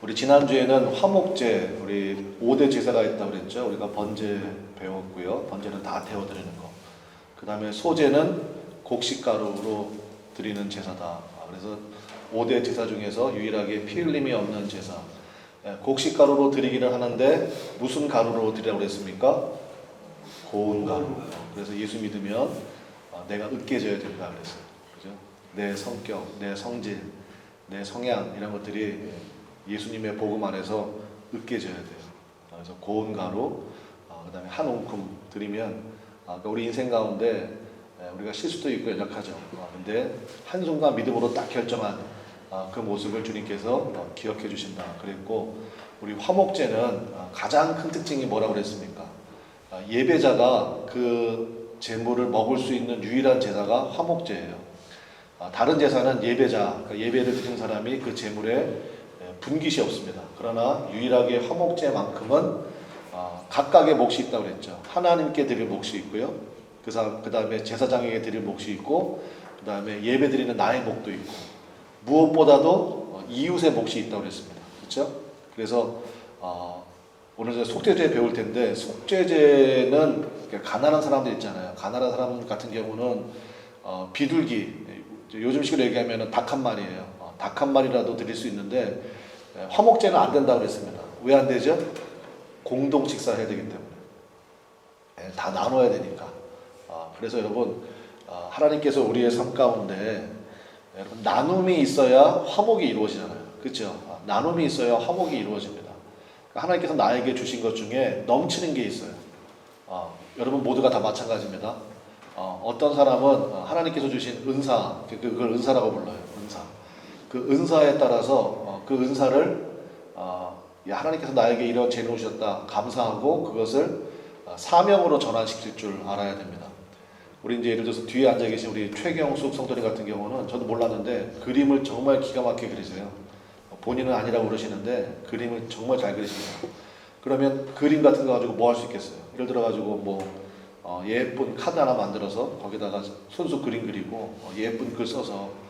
우리 지난주에는 화목제, 우리 5대 제사가 있다고 그랬죠. 우리가 번제 배웠고요. 번제는 다 태워드리는 거. 그 다음에 소제는 곡식가루로 드리는 제사다. 그래서 5대 제사 중에서 유일하게 피 흘림이 없는 제사. 곡식가루로 드리기를 하는데 무슨 가루로 드리라고 그랬습니까? 고운 가루. 그래서 예수 믿으면 내가 으깨져야 된다 그랬어요. 그죠? 내 성격, 내 성질, 내 성향 이런 것들이 예수님의 복음 안에서 으깨져야 돼요. 그래서 고운 가루, 그 다음에 한 움큼 드리면 그러니까 우리 인생 가운데 우리가 실수도 있고 연약하죠. 근데 한순간 믿음으로 딱 결정한 그 모습을 주님께서 기억해 주신다 그랬고, 우리 화목제는 가장 큰 특징이 뭐라고 그랬습니까? 예배자가 그 제물을 먹을 수 있는 유일한 제사가 화목제예요. 다른 제사는 예배자, 그러니까 예배를 드린 사람이 그 제물에 분깃이 없습니다. 그러나 유일하게 화목제만큼은 각각의 몫이 있다고 그랬죠. 하나님께 드릴 몫이 있고요. 그 다음에 제사장에게 드릴 몫이 있고, 그 다음에 예배 드리는 나의 몫도 있고, 무엇보다도 이웃의 몫이 있다고 그랬습니다. 그렇죠? 그래서 오늘 속죄제 배울 텐데, 속죄제는 가난한 사람들 있잖아요. 가난한 사람 같은 경우는 비둘기, 요즘식으로 얘기하면 닭 한 마리예요. 닭 한 마리라도 드릴 수 있는데 화목제는 안 된다고 그랬습니다. 왜 안 되죠? 공동 식사해야 되기 때문에. 다 나눠야 되니까. 그래서 여러분, 하나님께서 우리의 삶 가운데 여러분 나눔이 있어야 화목이 이루어지잖아요. 그렇죠? 나눔이 있어야 화목이 이루어집니다. 하나님께서 나에게 주신 것 중에 넘치는 게 있어요. 여러분 모두가 다 마찬가지입니다. 어떤 사람은 하나님께서 주신 은사, 그걸 은사라고 불러요. 은사. 그 은사에 따라서 그 은사를 하나님께서 나에게 이런 재능을 주셨다 감사하고 그것을 사명으로 전환시킬 줄 알아야 됩니다. 우리 이제 예를 들어서 뒤에 앉아 계신 우리 최경숙 성도님 같은 경우는 저도 몰랐는데 그림을 정말 기가 막히게 그리세요. 본인은 아니라고 그러시는데 그림을 정말 잘 그리십니다. 그러면 그림 같은 거 가지고 뭐 할 수 있겠어요? 예를 들어 가지고 뭐 예쁜 카드 하나 만들어서 거기다가 손수 그림 그리고 예쁜 글 써서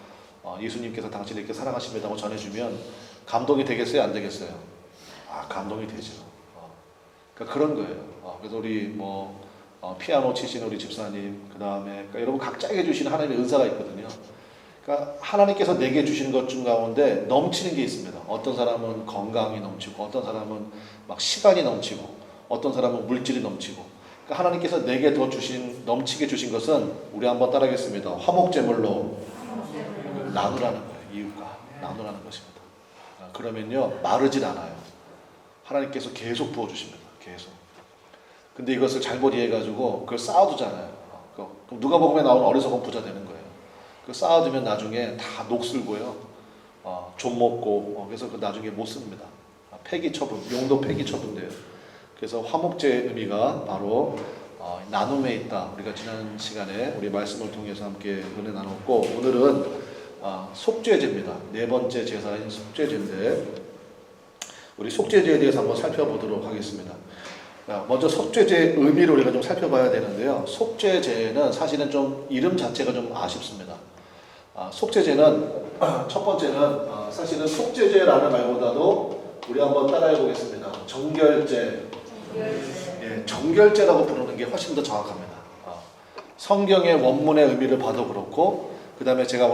예수님께서 당신을 이렇게 사랑하십니다고 전해주면 감동이 되겠어요? 안 되겠어요? 감동이 되죠. 그러니까 그런 거예요. 그래서 우리 피아노 치시는 우리 집사님, 그 다음에 그러니까 여러분 각자에게 주시는 하나님의 은사가 있거든요. 그러니까 하나님께서 내게 주시는 것 중 가운데 넘치는 게 있습니다. 어떤 사람은 건강이 넘치고, 어떤 사람은 막 시간이 넘치고, 어떤 사람은 물질이 넘치고. 그러니까 하나님께서 내게 더 넘치게 주신 것은 우리 한번 따라하겠습니다. 화목제물로 나누라는 거예요. 이웃과 나누라는 것입니다. 그러면요 마르질 않아요. 하나님께서 계속 부어주십니다. 계속. 근데 이것을 잘못 이해해가지고 그걸 쌓아두잖아요. 그럼 누가복음에 나오는 어리석은 부자 되는 거예요. 그 쌓아두면 나중에 다 녹슬고요. 좀 먹고 그래서 그 나중에 못 씁니다. 폐기 처분, 용도 폐기 처분돼요. 그래서 화목제의 의미가 바로 나눔에 있다. 우리가 지난 시간에 우리 말씀을 통해서 함께 은혜 나눴고, 오늘은 속죄제입니다. 네 번째 제사인 속죄제인데 우리 속죄제에 대해서 한번 살펴보도록 하겠습니다. 먼저 속죄제의 의미를 우리가 좀 살펴봐야 되는데요. 속죄제는 사실은 좀 이름 자체가 좀 아쉽습니다. 속죄제는 첫 번째는 사실은 속죄제라는 말보다도 우리 한번 따라해 보겠습니다. 정결제. 정결제라고 부르는 게 훨씬 더 정확합니다. 성경의 원문의 의미를 봐도 그렇고, 그 다음에 제가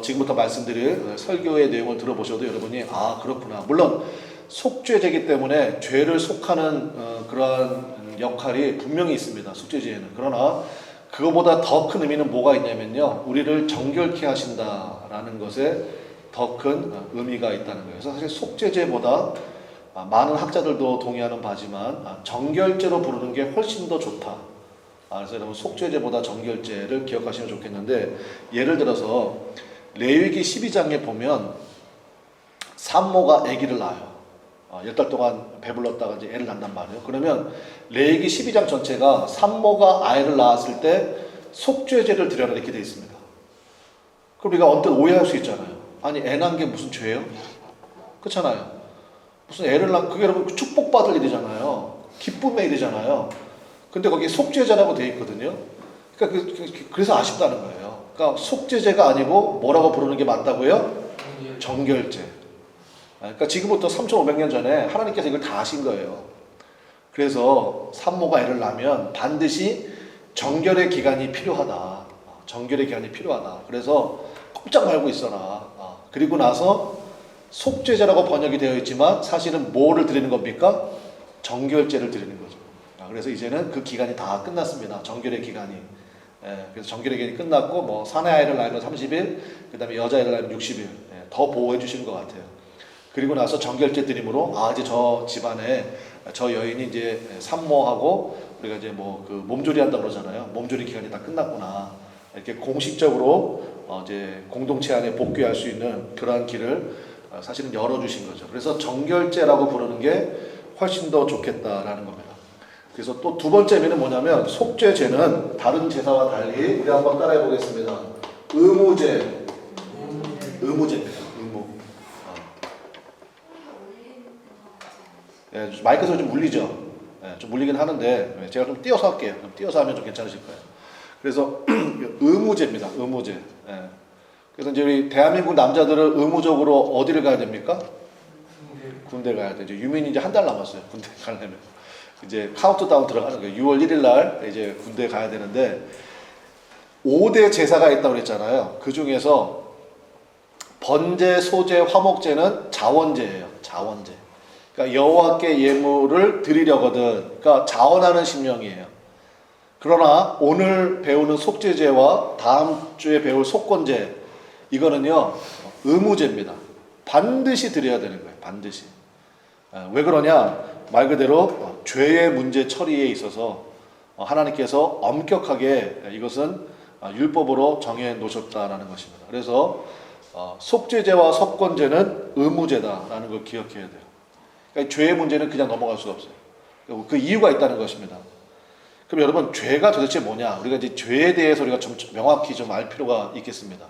지금부터 말씀드릴 설교의 내용을 들어보셔도 여러분이 그렇구나. 물론 속죄제이기 때문에 죄를 속하는 그러한 역할이 분명히 있습니다. 속죄제에는. 그러나 그거보다 더 큰 의미는 뭐가 있냐면요, 우리를 정결케 하신다라는 것에 더 큰 의미가 있다는 거예요. 그래서 사실 속죄제보다 많은 학자들도 동의하는 바지만 정결제로 부르는 게 훨씬 더 좋다. 그래서 여러분 속죄제보다 정결제를 기억하시면 좋겠는데, 예를 들어서 레위기 12장에 보면 산모가 아기를 낳아요. 10달 동안 배불렀다가 이제 애를 낳는단 말이에요. 그러면 레위기 12장 전체가 산모가 아이를 낳았을 때 속죄제를 드려라 이렇게 되어 있습니다. 그럼 우리가 언뜻 오해할 수 있잖아요. 아니 애 낳은 게 무슨 죄예요? 그렇잖아요. 무슨 애를 낳은, 그게 여러분 축복받을 일이잖아요. 기쁨의 일이잖아요. 근데 거기 속죄제라고 되어 있거든요. 그러니까 그래서 아쉽다는 거예요. 그러니까 속죄제가 아니고 뭐라고 부르는 게 맞다고요? 정결제. 그러니까 지금부터 3,500년 전에 하나님께서 이걸 다 하신 거예요. 그래서 산모가 애를 낳으면 반드시 정결의 기간이 필요하다. 정결의 기간이 필요하다. 그래서 꼼짝 말고 있어라. 그리고 나서 속죄제라고 번역이 되어 있지만 사실은 뭐를 드리는 겁니까? 정결제를 드리는 거죠. 그래서 이제는 그 기간이 다 끝났습니다. 정결의 기간이. 그래서 정결의 기간이 끝났고 뭐 사내 아이를 낳으면 30일, 그 다음에 여자아이를 낳으면 60일 더 보호해 주시는 것 같아요. 그리고 나서 정결제 드림으로 이제 저 집안에 저 여인이 이제 산모하고 우리가 이제 뭐 그 몸조리 한다 그러잖아요. 몸조리 기간이 다 끝났구나. 이렇게 공식적으로 이제 공동체 안에 복귀할 수 있는 그러한 길을 사실은 열어주신 거죠. 그래서 정결제라고 부르는 게 훨씬 더 좋겠다라는 겁니다. 그래서 또 두 번째 의미는 뭐냐면 속죄제는 다른 제사와 달리 우리 한번 따라해 보겠습니다. 의무제, 의무제입니다. 의무. 마이크 소리 좀 울리죠. 좀 울리긴 하는데 제가 좀 띄어서 할게요. 좀 띄어서 하면 좀 괜찮으실 거예요. 그래서 의무제입니다. 의무제. 그래서 이제 우리 대한민국 남자들은 의무적으로 어디를 가야 됩니까? 군대 가야 되죠. 유민이 이제 한 달 남았어요. 군대 가려면. 이제 카운트다운 들어가는 거예요. 6월 1일 날 이제 군대 가야 되는데 5대 제사가 있다고 그랬잖아요. 그 중에서 번제, 소제, 화목제는 자원제예요. 자원제. 그러니까 여호와께 예물을 드리려거든. 그러니까 자원하는 심령이에요. 그러나 오늘 배우는 속죄제와 다음 주에 배울 속건제 이거는요 의무제입니다. 반드시 드려야 되는 거예요. 반드시. 왜 그러냐? 말 그대로 죄의 문제 처리에 있어서 하나님께서 엄격하게 이것은 율법으로 정해 놓으셨다라는 것입니다. 그래서 속죄제와 속건제는 의무제다라는 걸 기억해야 돼요. 그러니까 죄의 문제는 그냥 넘어갈 수가 없어요. 그 이유가 있다는 것입니다. 그럼 여러분 죄가 도대체 뭐냐? 우리가 이제 죄에 대해서 우리가 좀 명확히 좀 알 필요가 있겠습니다.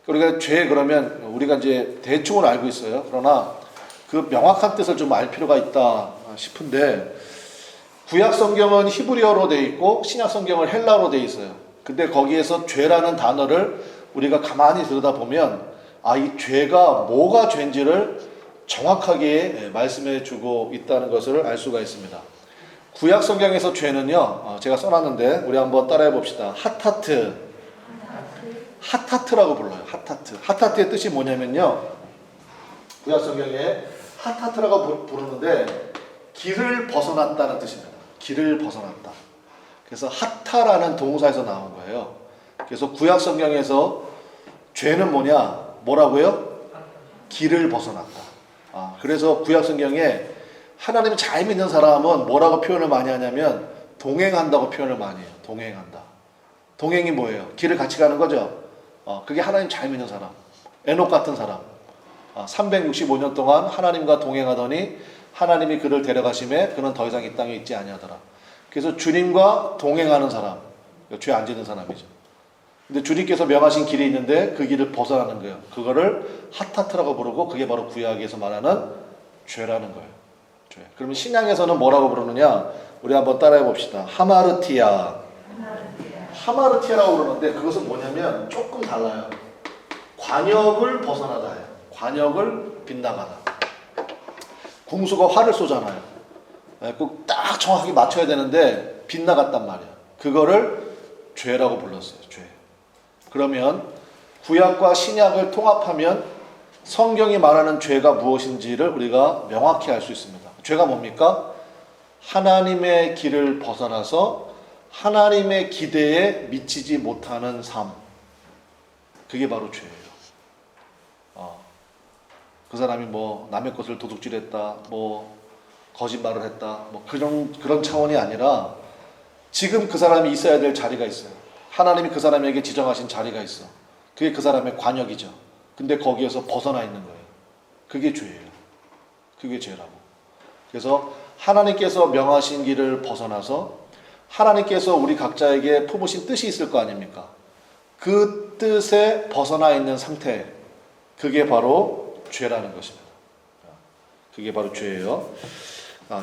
우리가 죄 그러면 우리가 이제 대충은 알고 있어요. 그러나 그 명확한 뜻을 좀 알 필요가 있다 싶은데 구약 성경은 히브리어로 되어 있고 신약 성경은 헬라어로 되어 있어요. 근데 거기에서 죄라는 단어를 우리가 가만히 들여다보면 이 죄가 뭐가 죄인지를 정확하게 말씀해 주고 있다는 것을 알 수가 있습니다. 구약 성경에서 죄는요, 제가 써놨는데 우리 한번 따라해 봅시다. 핫하트라고 불러요. 핫하트. 핫하트의 뜻이 뭐냐면요, 구약 성경에 핫하트라고 부르는데 길을 벗어났다는 뜻입니다. 길을 벗어났다. 그래서 핫하라는 동사에서 나온 거예요. 그래서 구약 성경에서 죄는 뭐라고요? 길을 벗어났다. 그래서 구약 성경에 하나님 잘 믿는 사람은 뭐라고 표현을 많이 하냐면 동행한다고 표현을 많이 해요. 동행한다. 동행이 뭐예요? 길을 같이 가는 거죠. 그게 하나님 잘 믿는 사람. 에녹 같은 사람. 365년 동안 하나님과 동행하더니 하나님이 그를 데려가심에 그는 더 이상 이 땅에 있지 아니하더라. 그래서 주님과 동행하는 사람, 죄 안 짓는 사람이죠. 근데 주님께서 명하신 길이 있는데 그 길을 벗어나는 거예요. 그거를 핫하트라고 부르고 그게 바로 구약에서 말하는 죄라는 거예요. 죄. 그러면 신약에서는 뭐라고 부르느냐? 우리 한번 따라해 봅시다. 하마르티아라고 부르는데 그것은 뭐냐면 조금 달라요. 관역을 벗어나다예요. 관역을 빗나가다. 궁수가 활을 쏘잖아요. 꼭 딱 정확하게 맞춰야 되는데 빗나갔단 말이에요. 그거를 죄라고 불렀어요. 죄. 그러면 구약과 신약을 통합하면 성경이 말하는 죄가 무엇인지를 우리가 명확히 알 수 있습니다. 죄가 뭡니까? 하나님의 길을 벗어나서 하나님의 기대에 미치지 못하는 삶. 그게 바로 죄예요. 그 사람이 남의 것을 도둑질했다, 거짓말을 했다, 그런 차원이 아니라 지금 그 사람이 있어야 될 자리가 있어요. 하나님이 그 사람에게 지정하신 자리가 있어. 그게 그 사람의 관역이죠. 근데 거기에서 벗어나 있는 거예요. 그게 죄예요. 그게 죄라고. 그래서 하나님께서 명하신 길을 벗어나서 하나님께서 우리 각자에게 품으신 뜻이 있을 거 아닙니까? 그 뜻에 벗어나 있는 상태, 그게 바로 죄라는 것입니다. 그게 바로 죄예요.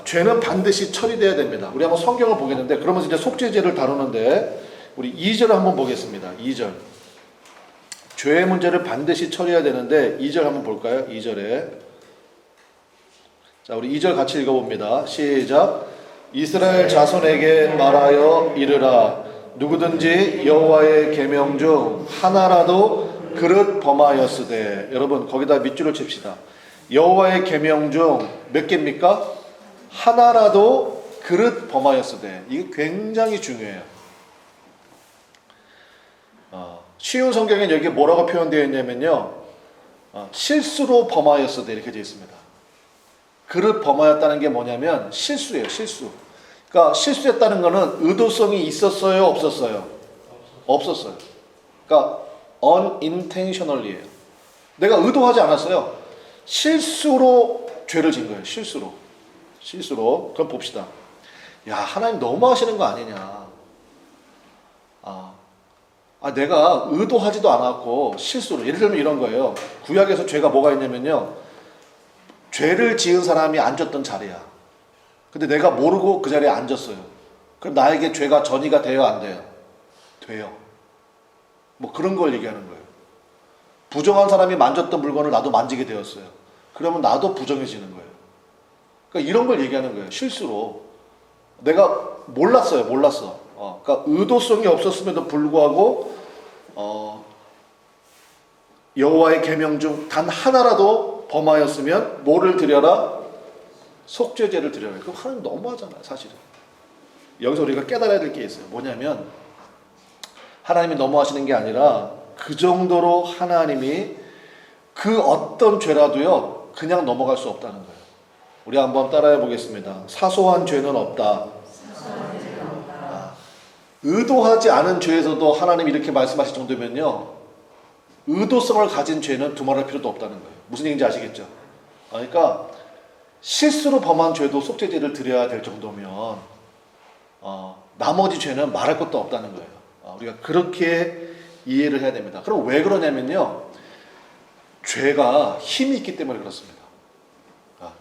죄는 반드시 처리돼야 됩니다. 우리 한번 성경을 보겠는데 그러면서 이제 속죄제를 다루는데 우리 2절을 한번 보겠습니다. 2절. 죄의 문제를 반드시 처리해야 되는데 2절 한번 볼까요? 2절에 자, 우리 2절 같이 읽어봅니다. 시작. 이스라엘 자손에게 말하여 이르라. 누구든지 여호와의 계명 중 하나라도 그릇 범하였으되. 여러분 거기다 밑줄을 칩시다. 여호와의 계명 중 몇 개입니까? 하나라도 그릇 범하였으되. 이게 굉장히 중요해요. 쉬운 성경에 여기 뭐라고 표현되어 있냐면요, 실수로 범하였으되 이렇게 되어 있습니다. 그릇 범하였다는 게 뭐냐면 실수예요. 실수. 그러니까 실수했다는 거는 의도성이 있었어요, 없었어요? 없었어요. 그러니까 unintentionally예요. 내가 의도하지 않았어요. 실수로 죄를 진 거예요. 실수로. 그럼 봅시다. 야, 하나님 너무 하시는 거 아니냐. 내가 의도하지도 않았고 실수로. 예를 들면 이런 거예요. 구약에서 죄가 뭐가 있냐면요, 죄를 지은 사람이 앉았던 자리야. 근데 내가 모르고 그 자리에 앉았어요. 그럼 나에게 죄가 전이가 돼요, 안 돼요? 돼요. 뭐 그런 걸 얘기하는 거예요. 부정한 사람이 만졌던 물건을 나도 만지게 되었어요. 그러면 나도 부정해지는 거예요. 그러니까 이런 걸 얘기하는 거예요. 실수로. 내가 몰랐어. 그러니까 의도성이 없었음에도 불구하고 여호와의 계명 중 단 하나라도 범하였으면 뭐를 드려라? 속죄제를 드려라. 그럼 하나님 너무하잖아요, 사실은. 여기서 우리가 깨달아야 될 게 있어요. 뭐냐면 하나님이 너무하시는 게 아니라 그 정도로 하나님이 그 어떤 죄라도요 그냥 넘어갈 수 없다는 거예요. 우리 한번 따라해 보겠습니다. 사소한 죄는 없다. 의도하지 않은 죄에서도 하나님이 이렇게 말씀하실 정도면요, 의도성을 가진 죄는 두말할 필요도 없다는 거예요. 무슨 얘기인지 아시겠죠? 그러니까 실수로 범한 죄도 속죄제를 드려야 될 정도면 나머지 죄는 말할 것도 없다는 거예요. 우리가 그렇게 이해를 해야 됩니다. 그럼 왜 그러냐면요, 죄가 힘이 있기 때문에 그렇습니다.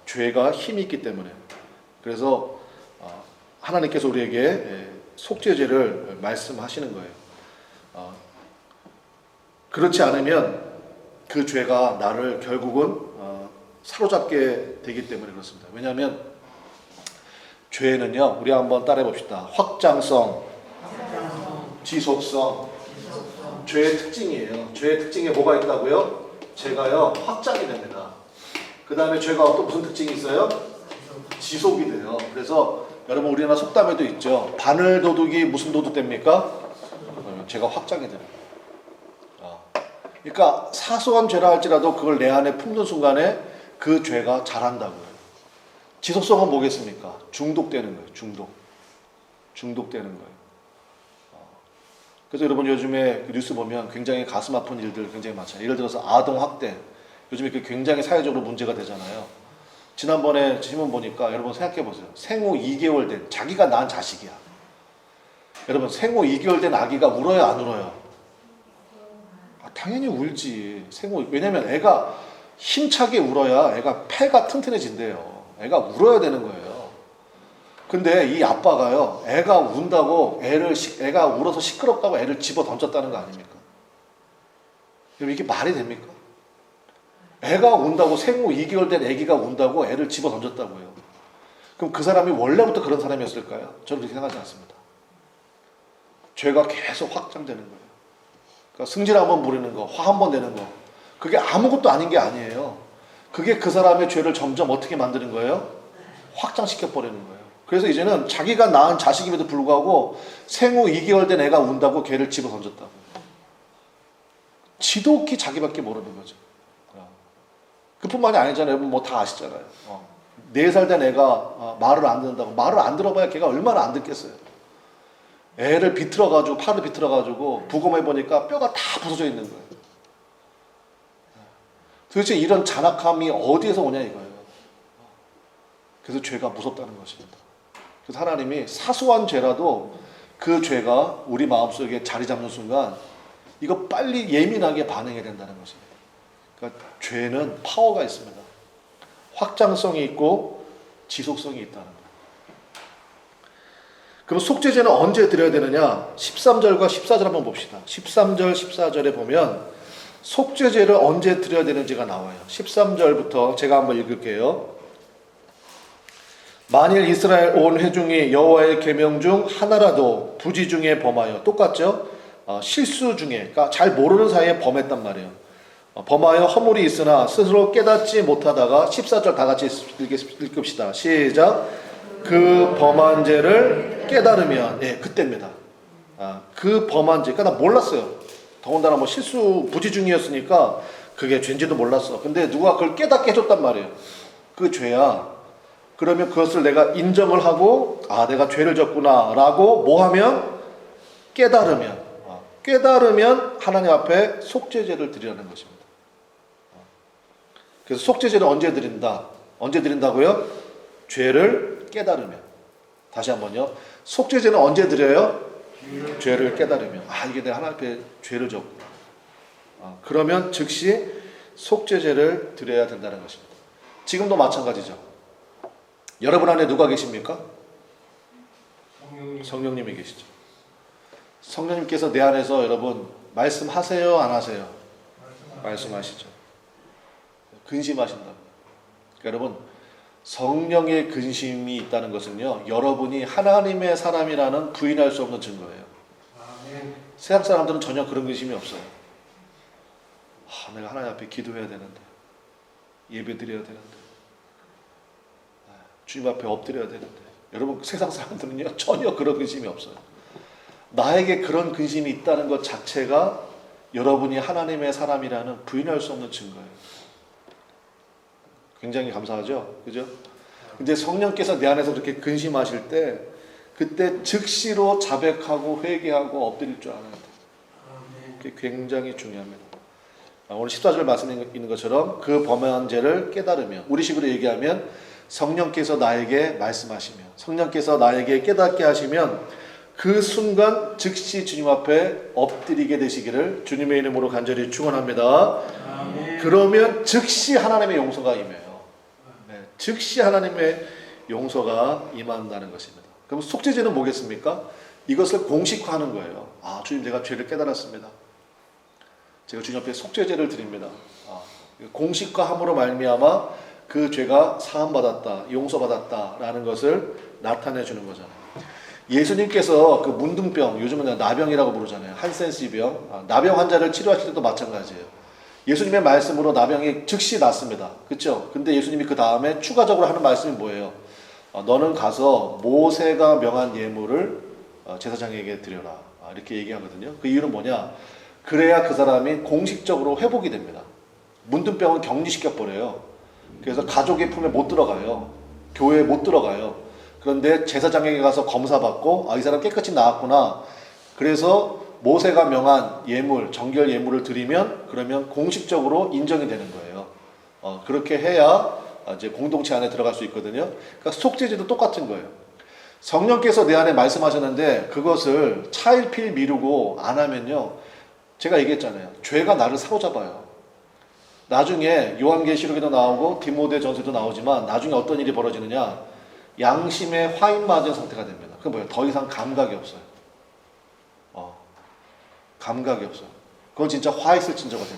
죄가 힘이 있기 때문에. 그래서 하나님께서 우리에게 속죄제를 말씀하시는 거예요. 그렇지 않으면 그 죄가 나를 결국은 사로잡게 되기 때문에 그렇습니다. 왜냐하면 죄는요, 우리 한번 따라해 봅시다. 확장성, 지속성, 죄의 특징이에요. 죄의 특징에 뭐가 있다고요? 죄가요 확장이 됩니다. 그 다음에 죄가 또 무슨 특징이 있어요? 지속이 돼요. 그래서 여러분 우리나라 속담에도 있죠. 바늘 도둑이 무슨 도둑 됩니까? 죄가 확장이 됩니다. 그러니까 사소한 죄라 할지라도 그걸 내 안에 품는 순간에 그 죄가 자란다고요. 지속성은 뭐겠습니까? 중독되는 거예요. 중독되는 거예요. 그래서 여러분 요즘에 뉴스 보면 굉장히 가슴 아픈 일들 굉장히 많잖아요. 예를 들어서 아동 학대. 요즘에 굉장히 사회적으로 문제가 되잖아요. 지난번에 신문 보니까 여러분 생각해 보세요. 생후 2개월 된 자기가 낳은 자식이야. 여러분 생후 2개월 된 아기가 울어요, 안 울어요? 당연히 울지. 왜냐면 애가 힘차게 울어야 애가 폐가 튼튼해진대요. 애가 울어야 되는 거예요. 근데 이 아빠가요, 애가 운다고 애가 울어서 시끄럽다고 애를 집어 던졌다는 거 아닙니까? 그럼 이게 말이 됩니까? 애가 운다고, 생후 2개월 된 애기가 운다고 애를 집어 던졌다고요. 그럼 그 사람이 원래부터 그런 사람이었을까요? 저는 그렇게 생각하지 않습니다. 죄가 계속 확장되는 거예요. 그러니까 승질 한번 부리는 거, 화 한번 내는 거, 그게 아무것도 아닌 게 아니에요. 그게 그 사람의 죄를 점점 어떻게 만드는 거예요? 확장시켜 버리는 거예요. 그래서 이제는 자기가 낳은 자식임에도 불구하고 생후 2개월 된 애가 운다고 걔를 집어 던졌다고. 지독히 자기밖에 모르는 거죠. 그뿐만이 아니잖아요. 뭐 다 아시잖아요. 4살 된 애가 말을 안 듣는다고. 말을 안 들어봐야 걔가 얼마나 안 듣겠어요. 애를 비틀어가지고, 팔을 비틀어가지고 부검해보니까 뼈가 다 부서져 있는 거예요. 도대체 이런 잔악함이 어디에서 오냐 이거예요. 그래서 죄가 무섭다는 것입니다. 그래서 하나님이 사소한 죄라도 그 죄가 우리 마음속에 자리 잡는 순간 이거 빨리 예민하게 반응해야 된다는 것입니다. 그러니까 죄는 파워가 있습니다. 확장성이 있고 지속성이 있다는 거예요. 그럼 속죄제는 언제 드려야 되느냐? 13절과 14절 한번 봅시다. 13절, 14절에 보면 속죄제를 언제 드려야 되는지가 나와요. 13절부터 제가 한번 읽을게요. 만일 이스라엘 온 회중이 여호와의 계명 중 하나라도 부지 중에 범하여, 똑같죠? 실수 중에, 그러니까 잘 모르는 사이에 범했단 말이에요. 범하여 허물이 있으나 스스로 깨닫지 못하다가 14절 다 같이 읽읍시다. 시작. 그 범한 죄를 깨달으면, 예, 그때입니다. 그 범한 죄, 그러니까 나 몰랐어요. 더군다나 뭐 실수 부지 중이었으니까 그게 죄인지도 몰랐어. 근데 누가 그걸 깨닫게 해줬단 말이에요. 그 죄야. 그러면 그것을 내가 인정을 하고, 내가 죄를 졌구나 라고 뭐 하면? 깨달으면 하나님 앞에 속죄제를 드리라는 것입니다. 그래서 속죄제를 언제 드린다? 언제 드린다고요? 죄를 깨달으면. 다시 한번요. 속죄제는 언제 드려요? 죄를 깨달으면. 이게 내가 하나님 앞에 죄를 졌구나. 그러면 즉시 속죄제를 드려야 된다는 것입니다. 지금도 마찬가지죠. 여러분 안에 누가 계십니까? 성령님이 계시죠. 성령님께서 내 안에서 여러분 말씀하세요, 안 하세요? 말씀하시죠. 근심하신다. 그러니까 여러분, 성령의 근심이 있다는 것은요, 여러분이 하나님의 사람이라는 부인할 수 없는 증거예요. 세상 사람들은 전혀 그런 근심이 없어요. 내가 하나님 앞에 기도해야 되는데, 예배 드려야 되는데, 주님 앞에 엎드려야 되는데. 여러분, 세상 사람들은요, 전혀 그런 근심이 없어요. 나에게 그런 근심이 있다는 것 자체가 여러분이 하나님의 사람이라는 부인할 수 없는 증거예요. 굉장히 감사하죠? 그죠? 근데 성령께서 내 안에서 그렇게 근심하실 때, 그때 즉시로 자백하고 회개하고 엎드릴 줄 알아야 돼요. 그게 굉장히 중요합니다. 오늘 14절 말씀에 있는 것처럼 그 범한 죄를 깨달으며, 우리식으로 얘기하면 성령께서 나에게 말씀하시며, 성령께서 나에게 깨닫게 하시면 그 순간 즉시 주님 앞에 엎드리게 되시기를 주님의 이름으로 간절히 축원합니다. 그러면 즉시 하나님의 용서가 임해요. 즉시 하나님의 용서가 임한다는 것입니다. 그럼 속죄제는 뭐겠습니까? 이것을 공식화하는 거예요. 주님, 내가 죄를 깨달았습니다. 제가 주님 앞에 속죄제를 드립니다. 공식화함으로 말미암아 그 죄가 사함받았다, 용서받았다라는 것을 나타내 주는 거잖아요. 예수님께서 그 문둥병, 요즘은 나병이라고 부르잖아요. 한센시병, 나병 환자를 치료하실 때도 마찬가지예요. 예수님의 말씀으로 나병이 즉시 낫습니다. 그렇죠? 근데 예수님이 그 다음에 추가적으로 하는 말씀이 뭐예요? 너는 가서 모세가 명한 예물을 제사장에게 드려라. 이렇게 얘기하거든요. 그 이유는 뭐냐? 그래야 그 사람이 공식적으로 회복이 됩니다. 문둥병은 격리시켜버려요. 그래서 가족의 품에 못 들어가요. 교회에 못 들어가요. 그런데 제사장에게 가서 검사받고 이 사람 깨끗이 나았구나. 그래서 모세가 명한 예물, 정결 예물을 드리면 그러면 공식적으로 인정이 되는 거예요. 그렇게 해야 이제 공동체 안에 들어갈 수 있거든요. 그러니까 속죄제도 똑같은 거예요. 성령께서 내 안에 말씀하셨는데 그것을 차일피일 미루고 안 하면요, 제가 얘기했잖아요. 죄가 나를 사로잡아요. 나중에 요한계시록에도 나오고 디모데전서에도 나오지만 나중에 어떤 일이 벌어지느냐, 양심에 화인 맞은 상태가 됩니다. 그게 뭐예요? 더 이상 감각이 없어요. 감각이 없어요. 그건 진짜 화 있을 진저가 되는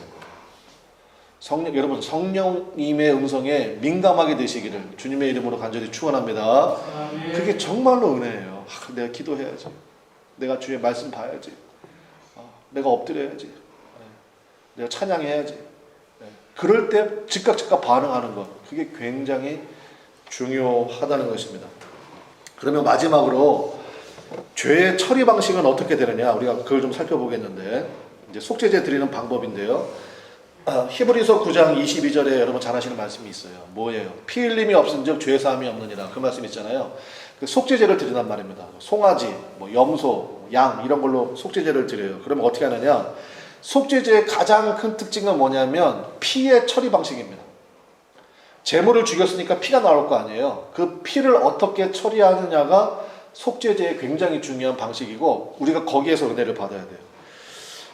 거예요. 여러분, 성령님의 음성에 민감하게 되시기를 주님의 이름으로 간절히 축원합니다. 그게 정말로 은혜예요. 내가 기도해야지. 내가 주의 말씀 봐야지. 내가 엎드려야지. 내가 찬양해야지. 그럴 때 즉각 반응하는 것, 그게 굉장히 중요하다는 것입니다. 그러면 마지막으로 죄의 처리 방식은 어떻게 되느냐, 우리가 그걸 좀 살펴보겠는데, 이제 속죄제 드리는 방법인데요. 히브리서 9장 22절에 여러분 잘 아시는 말씀이 있어요. 뭐예요? 피 흘림이 없은즉 죄 사함이 없느니라. 그 말씀 있잖아요. 그 속죄제를 드린단 말입니다. 송아지, 염소, 양 이런 걸로 속죄제를 드려요. 그러면 어떻게 하느냐? 속죄제의 가장 큰 특징은 뭐냐면 피의 처리 방식입니다. 제물을 죽였으니까 피가 나올 거 아니에요. 그 피를 어떻게 처리하느냐가 속죄제의 굉장히 중요한 방식이고, 우리가 거기에서 은혜를 받아야 돼요.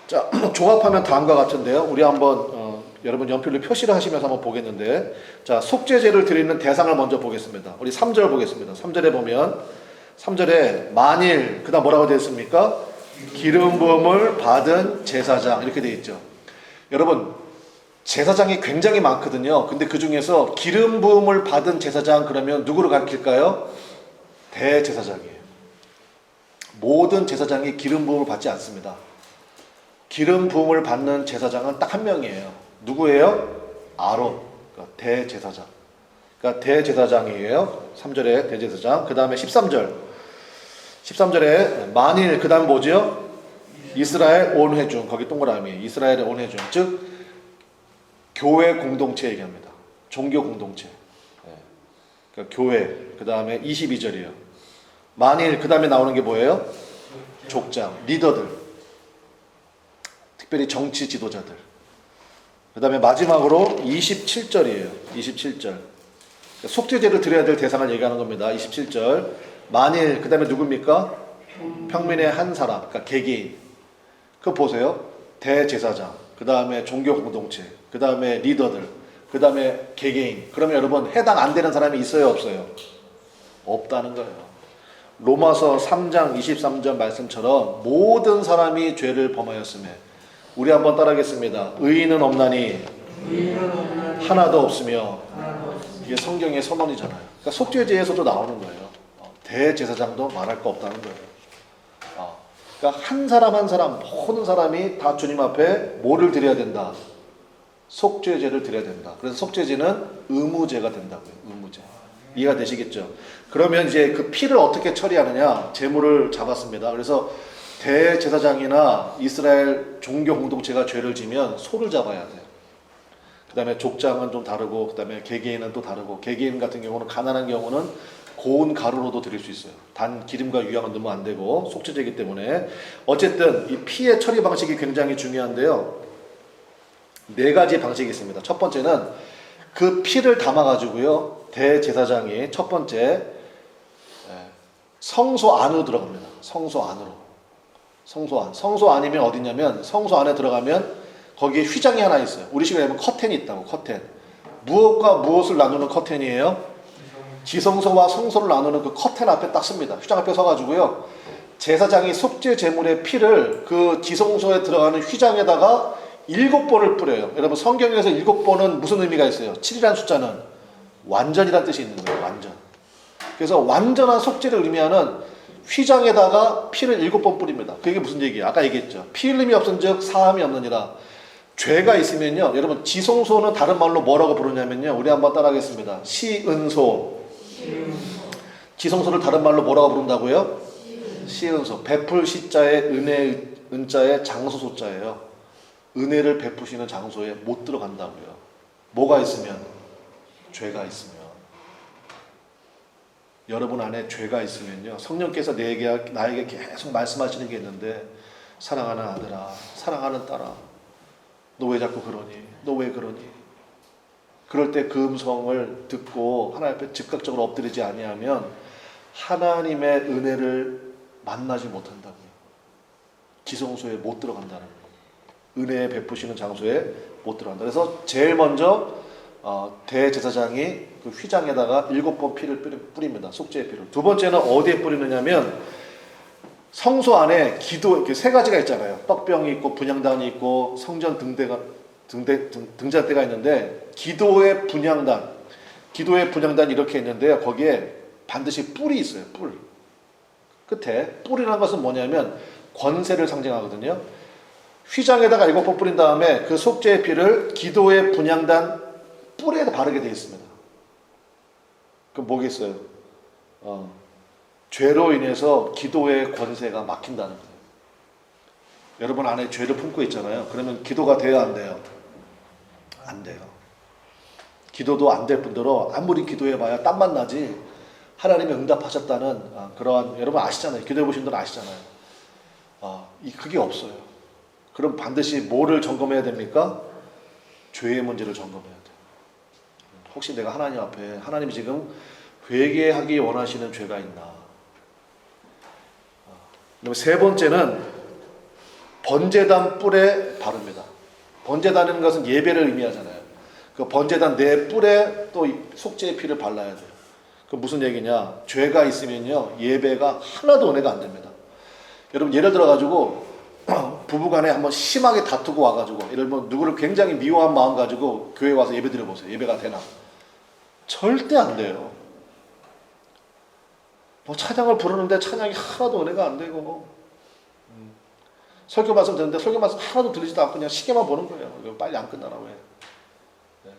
자, 종합하면 다음과 같은데요. 우리 한번 여러분 연필로 표시를 하시면서 한번 보겠는데, 자, 속죄제를 드리는 대상을 먼저 보겠습니다. 우리 3절 보겠습니다. 3절에 보면 3절에 만일, 그 다음 뭐라고 되어 있습니까? 기름 부음을 받은 제사장, 이렇게 되어 있죠. 여러분, 제사장이 굉장히 많거든요. 근데 그 중에서 기름 부음을 받은 제사장 그러면 누구를 가리킬까요? 대제사장이에요. 모든 제사장이 기름 부음을 받지 않습니다. 기름 부음을 받는 제사장은 딱 한 명이에요. 누구예요? 아론, 그러니까 대제사장. 그러니까 대제사장이에요. 3절에 대제사장. 그 다음에 13절에 만일, 그 다음 뭐죠? 이스라엘 온 회중. 거기 동그라미. 이스라엘의 온 회중. 즉 교회 공동체 얘기합니다. 종교 공동체. 그러니까 교회. 그 다음에 22절이에요. 만일, 그 다음에 나오는 게 뭐예요? 족장, 리더들. 특별히 정치 지도자들. 그 다음에 마지막으로 27절이에요. 27절. 속죄제를 드려야 될 대상을 얘기하는 겁니다. 27절. 만일, 그 다음에 누굽니까? 평민의 한 사람, 그러니까 개개인. 그거 보세요. 대제사장, 그 다음에 종교 공동체, 그 다음에 리더들, 그 다음에 개개인. 그러면 여러분 해당 안 되는 사람이 있어요, 없어요? 없다는 거예요. 로마서 3장 23절 말씀처럼 모든 사람이 죄를 범하였으며, 우리 한번 따라하겠습니다. 의인은 없나니 하나도 없으며. 이게 성경의 선언이잖아요. 그러니까 속죄제에서도 나오는 거예요. 대제사장도 말할 거 없다는 거예요. 그러니까 한 사람 한 사람, 모든 사람이 다 주님 앞에 뭐를 드려야 된다? 속죄제를 드려야 된다. 그래서 속죄제는 의무제가 된다고요. 의무제. 이해가 되시겠죠? 그러면 이제 그 피를 어떻게 처리하느냐? 제물을 잡았습니다. 그래서 대제사장이나 이스라엘 종교 공동체가 죄를 지면 소를 잡아야 돼요. 그 다음에 족장은 좀 다르고, 그 다음에 개개인은 또 다르고, 개개인 같은 경우는 가난한 경우는 고운 가루로도 드릴 수 있어요. 단 기름과 유향은 넣으면 안 되고, 속죄제이기 때문에. 어쨌든 이 피의 처리 방식이 굉장히 중요한데요. 4가지 방식이 있습니다. 첫 번째는 그 피를 담아가지고요, 대제사장이 첫 번째 성소 안으로 들어갑니다. 성소 안으로. 성소 안. 성소 안이면 어디냐면, 성소 안에 들어가면 거기에 휘장이 하나 있어요. 우리 식으로 하면 커튼이 있다고. 커튼. 무엇과 무엇을 나누는 커튼이에요? 지성소와 성소를 나누는 그 커튼 앞에 딱 씁니다. 휘장 앞에 서가지고요, 제사장이 속죄 제물의 피를 그 지성소에 들어가는 휘장에다가 7번을 뿌려요. 여러분 성경에서 7번은 무슨 의미가 있어요? 7이라는 숫자는 완전이라는 뜻이 있는 거예요. 완전. 그래서 완전한 속죄를 의미하는 휘장에다가 피를 7번 뿌립니다. 그게 무슨 얘기예요? 아까 얘기했죠. 피 흘림이 없은즉 사함이 없느니라. 죄가 있으면요, 여러분 지성소는 다른 말로 뭐라고 부르냐면요, 우리 한번 따라하겠습니다. 시은소. 지성소를 다른 말로 뭐라고 부른다고요? 시은소. 베풀 시자에 은혜 은자에 장소 소자예요. 은혜를 베푸시는 장소에 못 들어간다고요. 뭐가 있으면? 죄가 있으면. 여러분 안에 죄가 있으면요, 성령께서 나에게 계속 말씀하시는 게 있는데, 사랑하는 아들아, 사랑하는 딸아, 너 왜 자꾸 그러니? 너 왜 그러니? 그럴 때 그 음성을 듣고 하나님 앞에 즉각적으로 엎드리지 아니하면 하나님의 은혜를 만나지 못한다고요. 지성소에 못 들어간다는 거예요. 은혜 베푸시는 장소에 못 들어간다. 그래서 제일 먼저 대제사장이 그 휘장에다가 7번 피를 뿌립니다. 속죄의 피를. 두 번째는 어디에 뿌리느냐면, 성소 안에 기도, 이렇게 3가지가 있잖아요. 떡병이 있고 분향단이 있고 성전 등잔대가 있는데, 기도의 분향단 이렇게 있는데요, 거기에 반드시 뿔이 있어요. 뿔 끝에. 뿔이라는 것은 뭐냐면 권세를 상징하거든요. 휘장에다가 7번 뿌린 다음에 그 속죄의 피를 기도의 분향단 뿔에 바르게 되어 있습니다. 그럼 뭐겠어요? 죄로 인해서 기도의 권세가 막힌다는 거예요. 여러분 안에 죄를 품고 있잖아요. 그러면 기도가 돼요, 안 돼요? 안 돼요. 기도도 안 될 뿐더러 아무리 기도해봐야 땀만 나지 하나님이 응답하셨다는 그러한, 여러분 아시잖아요. 기도해보신 분들은 아시잖아요. 그게 없어요. 그럼 반드시 뭐를 점검해야 됩니까? 죄의 문제를 점검해야 돼요. 혹시 내가 하나님 앞에, 하나님이 지금 회개하기 원하시는 죄가 있나? 그리고 3번째는 번제단 뿔에 바릅니다. 번제단이라는 것은 예배를 의미하잖아요. 그 번제단 내 뿔에 또 속죄의 피를 발라야 돼요. 그 무슨 얘기냐? 죄가 있으면요, 예배가 하나도 은혜가 안 됩니다. 여러분 예를 들어가지고 부부간에 한번 심하게 다투고 와가지고 예를 들면 누구를 굉장히 미워한 마음 가지고 교회 와서 예배 드려보세요. 예배가 되나? 절대 안 돼요. 뭐 찬양을 부르는데 찬양이 하나도 은혜가 안 되고 설교 말씀 듣는데 설교 말씀 하나도 들리지도 않고 그냥 시계만 보는 거예요. 이거 빨리 안 끝나나 왜?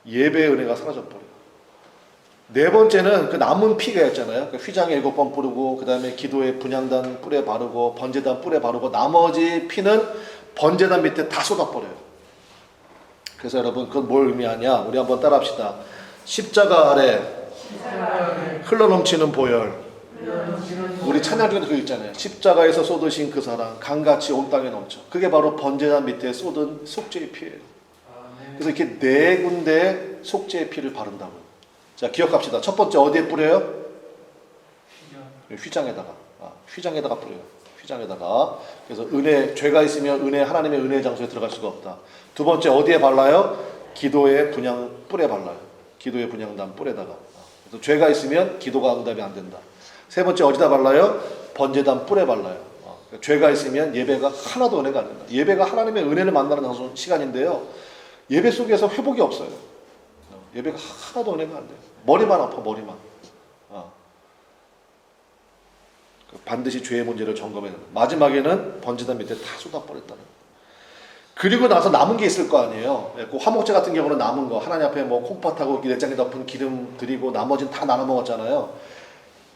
예배의 은혜가 사라져버려요. 네 번째는 그 남은 피가 있잖아요. 그 휘장에 7번 뿌르고 그 다음에 기도에 분향단 뿔에 바르고 번제단 뿔에 바르고 나머지 피는 번제단 밑에 다 쏟아버려요. 그래서 여러분 그건 뭘 의미하냐? 우리 한번 따라합시다. 십자가 아래 흘러넘치는 보혈. 우리 찬양 중에도 그거 있잖아요. 십자가에서 쏟으신 그 사랑 강같이 온 땅에 넘쳐. 그게 바로 번제단 밑에 쏟은 속죄의 피예요. 그래서 이렇게 네 군데 속죄의 피를 바른다고요. 자, 기억합시다. 첫 번째 어디에 뿌려요? 휘장에다가. 휘장에다가 뿌려요. 휘장에다가. 그래서 은혜, 죄가 있으면 은혜, 하나님의 은혜의 장소에 들어갈 수가 없다. 두 번째 어디에 발라요? 기도의 분향 뿔에 발라요. 기도의 분향단 뿔에다가. 그래서 죄가 있으면 기도가 응답이 안 된다. 세 번째 어디다 발라요? 번제단 뿔에 발라요. 죄가 있으면 예배가 하나도 은혜가 안 된다. 예배가 하나님의 은혜를 만나는 시간인데요. 예배 속에서 회복이 없어요. 예배가 하나도 은혜가 안 돼요. 머리만 아파, 머리만. 반드시 죄의 문제를 점검해야 된다. 마지막에는 번제단 밑에 다 쏟아버렸다는. 그리고 나서 남은 게 있을 거 아니에요. 그 화목제 같은 경우는 남은 거 하나님 앞에 뭐 콩팥하고 내장에 덮은 기름 드리고 나머지는 다 나눠 먹었잖아요.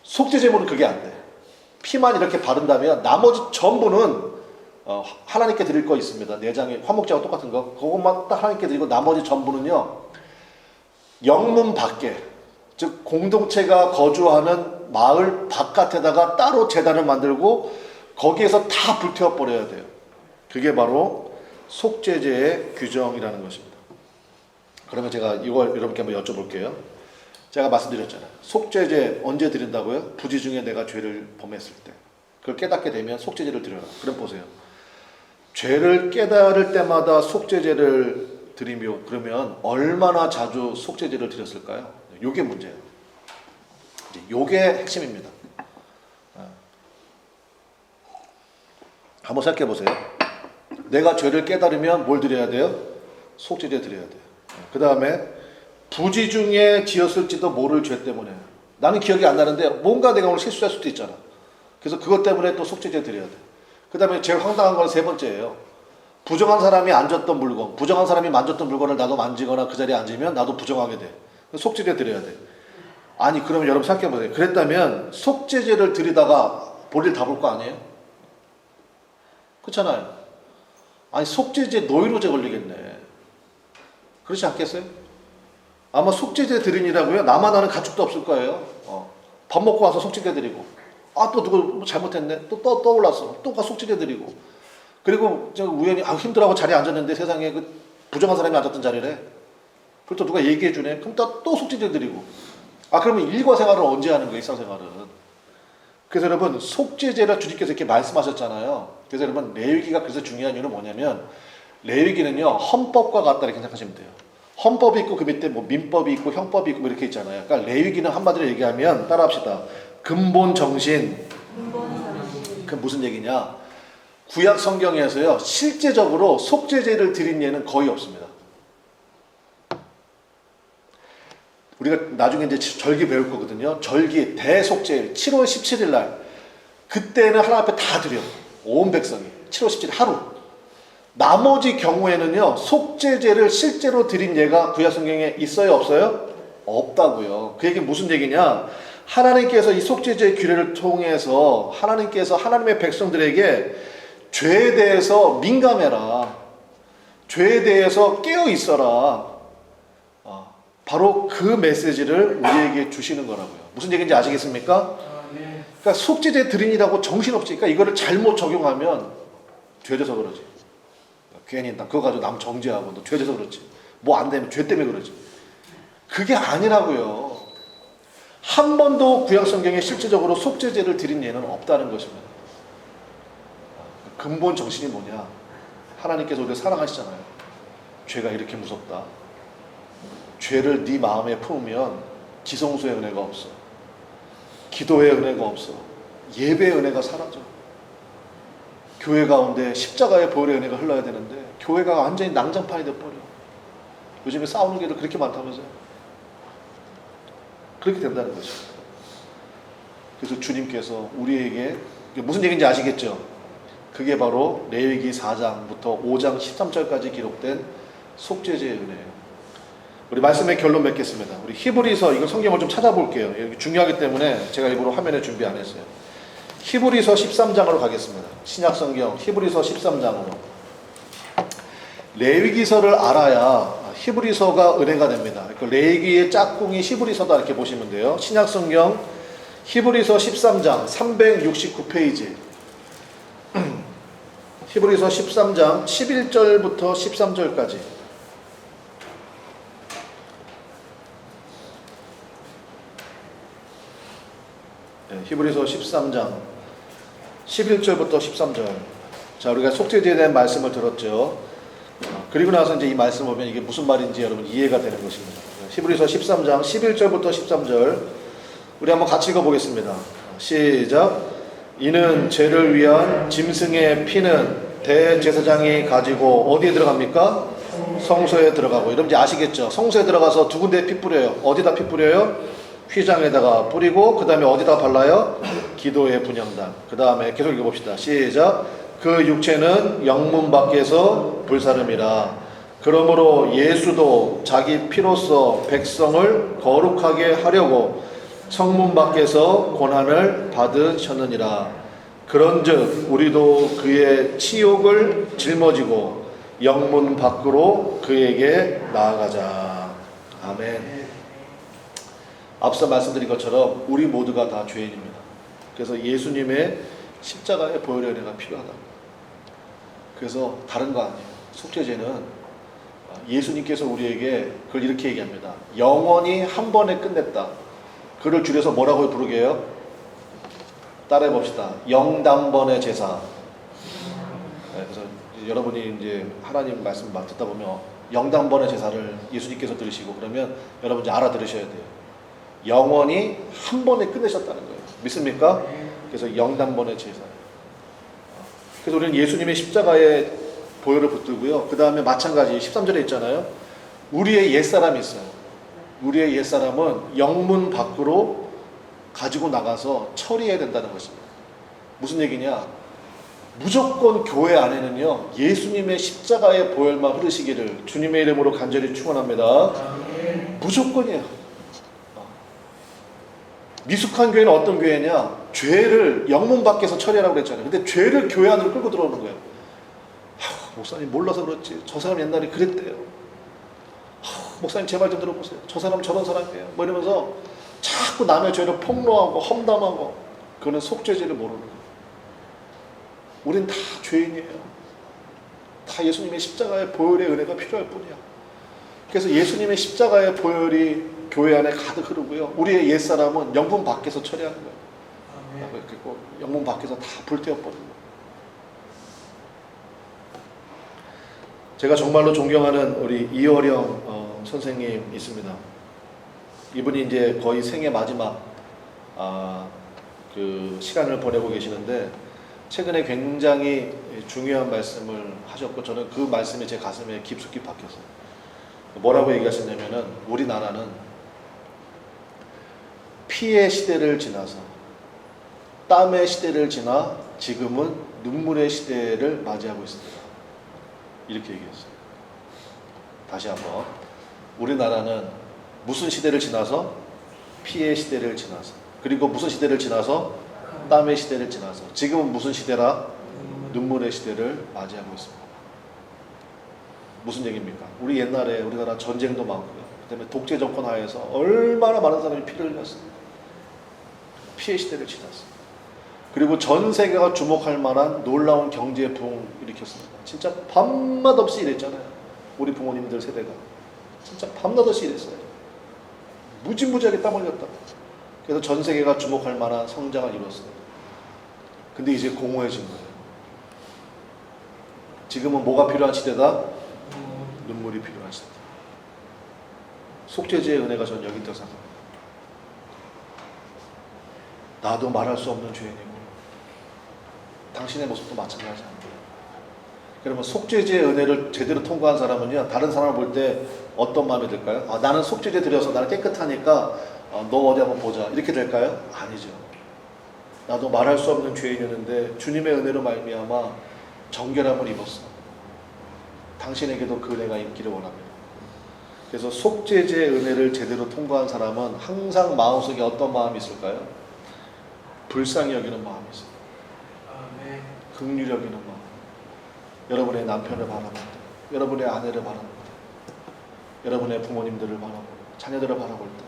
속죄 제물은 그게 안 돼. 피만 이렇게 바른다면 나머지 전부는 하나님께 드릴 거 있습니다. 내장에 화목제와 똑같은 거 그것만 딱 하나님께 드리고 나머지 전부는요 영문 밖에, 즉 공동체가 거주하는 마을 바깥에다가 따로 제단을 만들고 거기에서 다 불태워 버려야 돼요. 그게 바로 속죄제의 규정이라는 것입니다. 그러면 제가 이걸 여러분께 한번 여쭤볼게요. 제가 말씀드렸잖아요. 속죄제 언제 드린다고요? 부지 중에 내가 죄를 범했을 때. 그걸 깨닫게 되면 속죄제를 드려라. 그럼 보세요. 죄를 깨달을 때마다 속죄제를 드리며 그러면 얼마나 자주 속죄제를 드렸을까요? 요게 문제예요. 요게 핵심입니다. 한번 생각해 보세요. 내가 죄를 깨달으면 뭘 드려야 돼요? 속죄제 드려야 돼요. 그 다음에 부지 중에 지었을지도 모를 죄 때문에 나는 기억이 안 나는데 뭔가 내가 오늘 실수할 수도 있잖아. 그래서 그것 때문에 또 속죄제 드려야 돼. 그 다음에 제일 황당한 건 세 번째예요. 부정한 사람이 앉았던 물건, 부정한 사람이 만졌던 물건을 나도 만지거나 그 자리에 앉으면 나도 부정하게 돼. 속죄제 드려야 돼. 아니 그러면 여러분 생각해보세요. 그랬다면 속죄제를 드리다가 볼일 다 볼 거 아니에요? 그렇잖아요. 아니 속죄제 노이로제 걸리겠네. 그렇지 않겠어요? 아마 속죄제 드리니라고요. 나만 아는 가축도 없을 거예요. 밥 먹고 와서 속죄제 드리고 또 누구 잘못했네. 또 떠올랐어. 또 가 속죄제 드리고 그리고 저 우연히 힘들어하고 자리에 앉았는데 세상에 그 부정한 사람이 앉았던 자리래. 그걸 또 누가 얘기해 주네. 그럼 또 속죄제 드리고 그러면 일과생활을 언제 하는 거예요? 일상생활은. 그래서 여러분 속죄제를 주님께서 이렇게 말씀하셨잖아요. 그래서 여러분 레위기가 그래서 중요한 이유는 뭐냐면 레위기는요 헌법과 같다 이렇게 생각하시면 돼요. 헌법이 있고 그 밑에 뭐 민법이 있고 형법이 있고 뭐 이렇게 있잖아요. 그러니까 레위기는 한마디로 얘기하면 따라합시다. 근본 정신. 그 무슨 얘기냐? 구약 성경에서요 실제적으로 속죄제를 드린 예는 거의 없습니다. 우리가 나중에 이제 절기 배울 거거든요. 절기 대속죄일 7월 17일 날 그때는 하나님 앞에 다 드려. 온 백성이 7월 17일 하루. 나머지 경우에는요 속죄제를 실제로 드린 예가 구약 성경에 있어요 없어요? 없다고요. 그 얘기는 무슨 얘기냐? 하나님께서 이 속죄제의 규례를 통해서 하나님께서 하나님의 백성들에게 죄에 대해서 민감해라. 죄에 대해서 깨어 있어라. 바로 그 메시지를 우리에게 주시는 거라고요. 무슨 얘기인지 아시겠습니까? 그러니까 속죄제 드린이라고 정신없이 그러니까 이거를 잘못 적용하면 죄져서 그러지. 괜히 나 그거 가지고 남 정죄하고 너 죄져서 그렇지. 뭐 안 되면 죄 때문에 그러지. 그게 아니라고요. 한 번도 구약 성경에 실제적으로 속죄제를 드린 예는 없다는 것입니다. 근본 정신이 뭐냐? 하나님께서 우리를 사랑하시잖아요. 죄가 이렇게 무섭다. 죄를 네 마음에 품으면 지성소의 은혜가 없어. 기도의 은혜가 없어. 예배의 은혜가 사라져. 교회 가운데 십자가의 보혈의 은혜가 흘러야 되는데 교회가 완전히 낭장판이 돼버려. 요즘에 싸우는 게들 그렇게 많다면서요. 그렇게 된다는 거죠. 그래서 주님께서 우리에게 무슨 얘기인지 아시겠죠? 그게 바로 레위기 4장부터 5장 13절까지 기록된 속죄제의 은혜예요. 우리 말씀의 결론 맺겠습니다. 우리 히브리서, 이거 성경을 좀 찾아볼게요. 여기 중요하기 때문에 제가 일부러 화면에 준비 안 했어요. 히브리서 13장으로 가겠습니다. 신약 성경 히브리서 13장으로. 레위기서를 알아야 히브리서가 은혜가 됩니다. 그러니까 레위기의 짝꿍이 히브리서다 이렇게 보시면 돼요. 신약 성경 히브리서 13장 369페이지. 히브리서 13장 11절부터 13절까지. 히브리서 13장 11절부터 13절. 자, 우리가 속죄제에 대한 말씀을 들었죠. 그리고 나서 이제 이 말씀을 보면 이게 무슨 말인지 여러분 이해가 되는 것입니다. 히브리서 13장 11절부터 13절 우리 한번 같이 읽어보겠습니다. 시작. 이는 죄를 위한 짐승의 피는 대제사장이 가지고 어디에 들어갑니까? 성소에 들어가고. 여러분 이제 아시겠죠? 성소에 들어가서 두 군데 피 뿌려요. 어디다 피 뿌려요? 휘장에다가 뿌리고 그 다음에 어디다 발라요? 기도의 분향단. 그 다음에 계속 읽어봅시다. 시작. 그 육체는 영문 밖에서 불사름이라. 그러므로 예수도 자기 피로써 백성을 거룩하게 하려고 성문 밖에서 고난을 받으셨느니라. 그런즉 우리도 그의 치욕을 짊어지고 영문 밖으로 그에게 나아가자. 아멘. 앞서 말씀드린 것처럼 우리 모두가 다 죄인입니다. 그래서 예수님의 십자가의 보혈의 은혜가 필요하다. 그래서 다른 거 아니에요. 속죄제는 예수님께서 우리에게 그걸 이렇게 얘기합니다. 영원히 한 번에 끝냈다. 그를 줄여서 뭐라고 부르게 해요? 따라해 봅시다. 영단번의 제사. 네, 그래서 여러분이 이제 하나님 말씀 막 듣다 보면 영단번의 제사를 예수님께서 들으시고 그러면 여러분 이제 알아들으셔야 돼요. 영원히 한 번에 끝내셨다는 거예요. 믿습니까? 그래서 영단번의 제사. 그래서 우리는 예수님의 십자가에 보혈을 붙들고요. 그 다음에 마찬가지 13절에 있잖아요. 우리의 옛사람이 있어요. 우리의 옛사람은 영문 밖으로 가지고 나가서 처리해야 된다는 것입니다. 무슨 얘기냐? 무조건 교회 안에는요 예수님의 십자가의 보혈만 흐르시기를 주님의 이름으로 간절히 축원합니다. 무조건이에요. 미숙한 교회는 어떤 교회냐? 죄를 영문 밖에서 처리하라고 그랬잖아요. 근데 죄를 교회 안으로 끌고 들어오는 거예요. 목사님 몰라서 그렇지. 저 사람 옛날에 그랬대요. 목사님 제 말 좀 들어보세요. 저 사람 저런 사람이에요. 뭐 이러면서 자꾸 남의 죄를 폭로하고 험담하고. 그거는 속죄죄를 모르는 거예요. 우린 다 죄인이에요. 다 예수님의 십자가의 보혈의 은혜가 필요할 뿐이야. 그래서 예수님의 십자가의 보혈이 교회 안에 가득 흐르고요. 우리의 옛사람은 영문 밖에서 처리하는 거예요. 그리고 영문 밖에서 다 불태워버리는 거예요. 제가 정말로 존경하는 우리 이어령 선생님 있습니다. 이분이 이제 거의 생애 마지막 그 시간을 보내고 계시는데 최근에 굉장히 중요한 말씀을 하셨고 저는 그 말씀이 제 가슴에 깊숙이 박혔어요. 뭐라고 얘기하셨냐면은 우리나라는 피의 시대를 지나서 땀의 시대를 지나 지금은 눈물의 시대를 맞이하고 있습니다. 이렇게 얘기했어요. 다시 한번. 우리나라는 무슨 시대를 지나서? 피의 시대를 지나서. 그리고 무슨 시대를 지나서? 땀의 시대를 지나서. 지금은 무슨 시대라? 눈물의 시대를 맞이하고 있습니다. 무슨 얘기입니까? 우리 옛날에 우리나라 전쟁도 많고요. 그 다음에 독재 정권 하에서 얼마나 많은 사람이 피를 흘렸습니다. 피의 시대를 지났습니다. 그리고 전 세계가 주목할 만한 놀라운 경제 부흥을 일으켰습니다. 진짜 밤낮 없이 일했잖아요. 우리 부모님들 세대가. 진짜 밤낮 없이 일했어요. 무지무지하게 땀 흘렸다. 그래서 전 세계가 주목할 만한 성장을 이뤘습니다. 근데 이제 공허해진 거예요. 지금은 뭐가 필요한 시대다? 눈물이 필요한 시대다. 속죄제의 은혜가 전 여기 있다고 생각합니다. 나도 말할 수 없는 죄인이고 당신의 모습도 마찬가지입니다. 그러면 속죄제의 은혜를 제대로 통과한 사람은요, 다른 사람을 볼 때 어떤 마음이 들까요? 아, 나는 속죄제 드려서 나는 깨끗하니까 너 어디 한번 보자, 이렇게 될까요? 아니죠. 나도 말할 수 없는 죄인이었는데 주님의 은혜로 말미암아 정결함을 입었어. 당신에게도 그 은혜가 있기를 원합니다. 그래서 속죄제의 은혜를 제대로 통과한 사람은 항상 마음속에 어떤 마음이 있을까요? 불쌍히 여기는 마음이 있어요. 긍휼히 여기는 마음. 여러분의 남편을 바라볼 때, 여러분의 아내를 바라볼 때, 여러분의 부모님들을 바라볼 때, 자녀들을 바라볼 때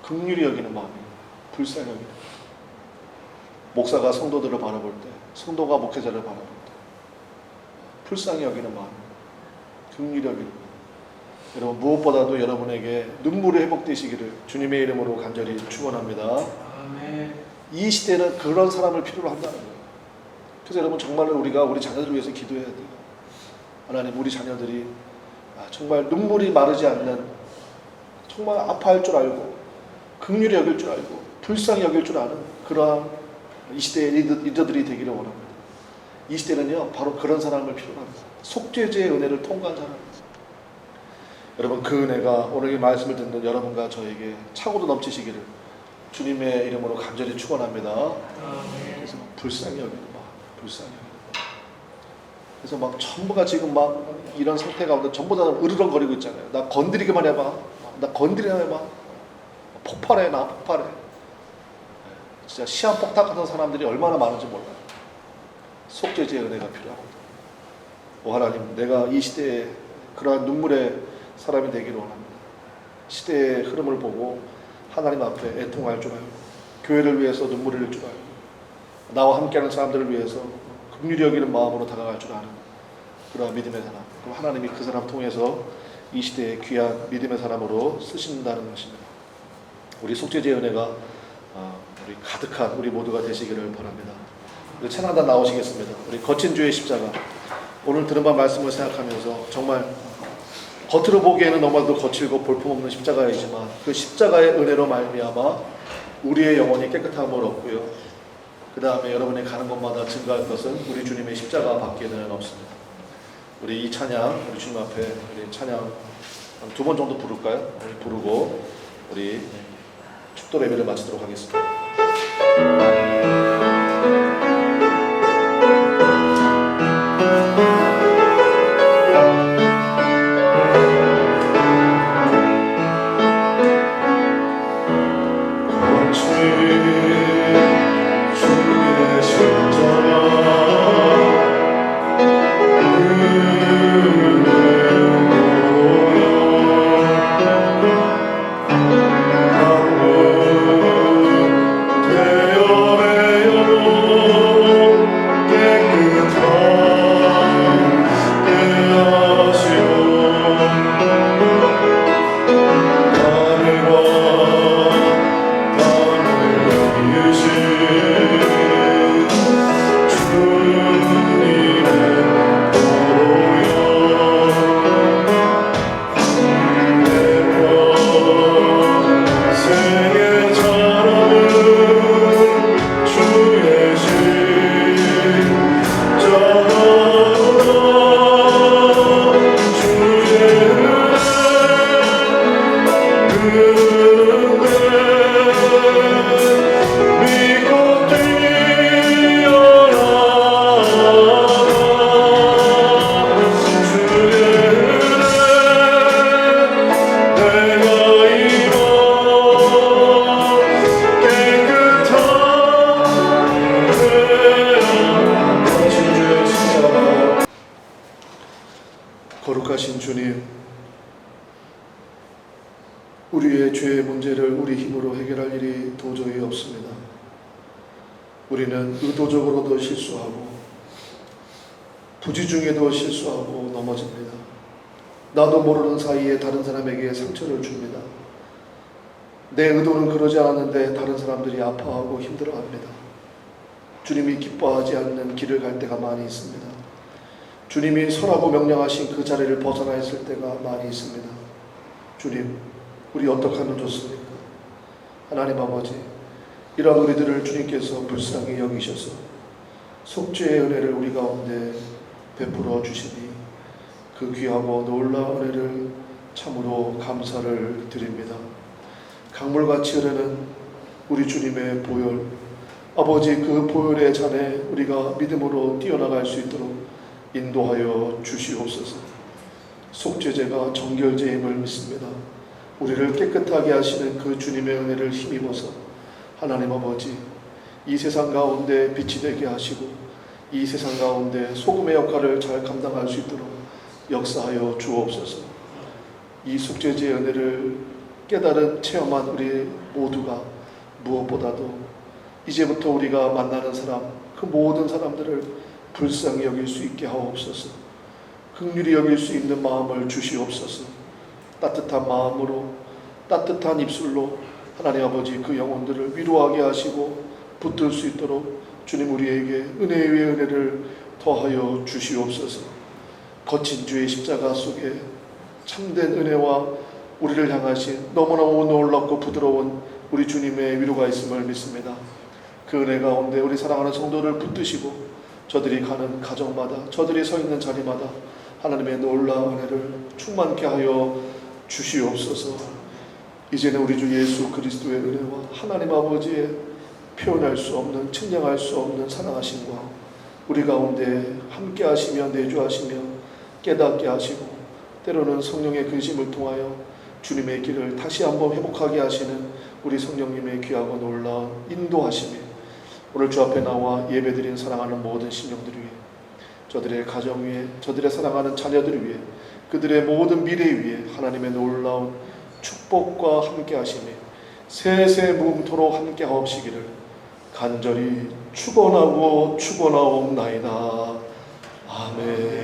긍휼히 여기는 마음이, 불쌍히 여기는 마음. 목사가 성도들을 바라볼 때, 성도가 목회자를 바라볼 때 불쌍히 여기는 마음, 긍휼히 여기는 마음. 여러분, 무엇보다도 여러분에게 눈물이 회복되시기를 주님의 이름으로 간절히 축원합니다. 아멘. 이 시대는 그런 사람을 필요로 한다는 거예요. 그래서 여러분, 정말로 우리가 우리 자녀들을 위해서 기도해야 돼요. 하나님, 우리 자녀들이 정말 눈물이 마르지 않는, 정말 아파할 줄 알고 긍휼히 여길 줄 알고 불쌍히 여길 줄 아는 그러한 이 시대의 리더들이 되기를 원합니다. 이 시대는요, 바로 그런 사람을 필요로 합니다. 속죄제의 은혜를 통과한 사람입니다. 여러분, 그 은혜가 오늘 이 말씀을 듣는 여러분과 저에게 차고도 넘치시기를 주님의 이름으로 간절히 축원합니다. 그래서 불쌍히 여기는 마음, 불쌍히 여기는 마음. 그래서 막 전부가 지금 막 이런 상태 가운데 전부 다 으르렁거리고 있잖아요. 나 건드리기만 해봐, 나 건드리기만 해봐, 폭발해, 나 폭발해. 진짜 시한폭탄 같은 사람들이 얼마나 많은지 몰라요. 속죄제의 은혜가 필요합니다. 오 하나님, 내가 이 시대에 그러한 눈물의 사람이 되기를 원합니다. 시대의 흐름을 보고 하나님 앞에 애통할 줄 알고, 교회를 위해서 눈물을 흘릴 줄 알고, 나와 함께하는 사람들을 위해서 긍휼히 여기는 마음으로 다가갈 줄 아는 그러한 믿음의 사람. 그럼 하나님이 그 사람 통해서 이 시대의 귀한 믿음의 사람으로 쓰신다는 것입니다. 우리 속죄제의 은혜가 우리 가득한 우리 모두가 되시기를 바랍니다. 우리 찬양단 나오시겠습니다. 우리 거친 주의 십자가, 오늘 들은 바 말씀을 생각하면서 정말 겉으로 보기에는 너무나도 거칠고 볼품없는 십자가이지만 그 십자가의 은혜로 말미암아 우리의 영혼이 깨끗함을 얻고요, 그 다음에 여러분이 가는 곳마다 증거할 것은 우리 주님의 십자가 밖에는 없습니다. 우리 이 찬양, 우리 주님 앞에 우리 찬양 한 2번 정도 부를까요? 우리 부르고 우리 축도 예배를 마치도록 하겠습니다. 거룩하신 주님, 우리의 죄의 문제를 우리 힘으로 해결할 일이 도저히 없습니다. 우리는 의도적으로도 실수하고 부지 중에도 실수하고 넘어집니다. 나도 모르는 사이에 다른 사람에게 상처를 줍니다. 내 의도는 그러지 않았는데 다른 사람들이 아파하고 힘들어합니다. 주님이 기뻐하지 않는 길을 갈 때가 많이 있습니다. 주님이 서라고 명령하신 그 자리를 벗어나 있을 때가 많이 있습니다. 주님, 우리 어떻게 하면 좋습니까? 하나님 아버지, 이러한 우리들을 주님께서 불쌍히 여기셔서 속죄의 은혜를 우리 가운데 베풀어 주시니 그 귀하고 놀라운 은혜를 참으로 감사를 드립니다. 강물같이 흐르는 우리 주님의 보혈, 아버지 그 보혈의 잔에 우리가 믿음으로 뛰어나갈 수 있도록 인도하여 주시옵소서. 속죄제가 정결제임을 믿습니다. 우리를 깨끗하게 하시는 그 주님의 은혜를 힘입어서 하나님 아버지, 이 세상 가운데 빛이 되게 하시고 이 세상 가운데 소금의 역할을 잘 감당할 수 있도록 역사하여 주옵소서. 이 속죄제의 은혜를 깨달은 체험한 우리 모두가 무엇보다도 이제부터 우리가 만나는 사람, 그 모든 사람들을 불쌍히 여길 수 있게 하옵소서. 긍휼히 여길 수 있는 마음을 주시옵소서. 따뜻한 마음으로, 따뜻한 입술로 하나님 아버지 그 영혼들을 위로하게 하시고 붙들 수 있도록 주님 우리에게 은혜 위에 은혜를 더하여 주시옵소서. 거친 주의 십자가 속에 참된 은혜와 우리를 향하신 너무너무 놀랍고 부드러운 우리 주님의 위로가 있음을 믿습니다. 그 은혜 가운데 우리 사랑하는 성도를 붙드시고 저들이 가는 가정마다, 저들이 서 있는 자리마다 하나님의 놀라운 은혜를 충만케 하여 주시옵소서. 이제는 우리 주 예수 그리스도의 은혜와 하나님 아버지의 표현할 수 없는, 측량할 수 없는 사랑하심과 우리 가운데 함께 하시며 내주하시며 깨닫게 하시고 때로는 성령의 근심을 통하여 주님의 길을 다시 한번 회복하게 하시는 우리 성령님의 귀하고 놀라운 인도하심에 오늘 주 앞에 나와 예배드린 사랑하는 모든 심령들 위해, 저들의 가정 위에, 저들의 사랑하는 자녀들 위해, 그들의 모든 미래 위에 하나님의 놀라운 축복과 함께 하심에 세세 무음토록 함께 하옵시기를 간절히 축원하고 축원하옵나이다. 아멘.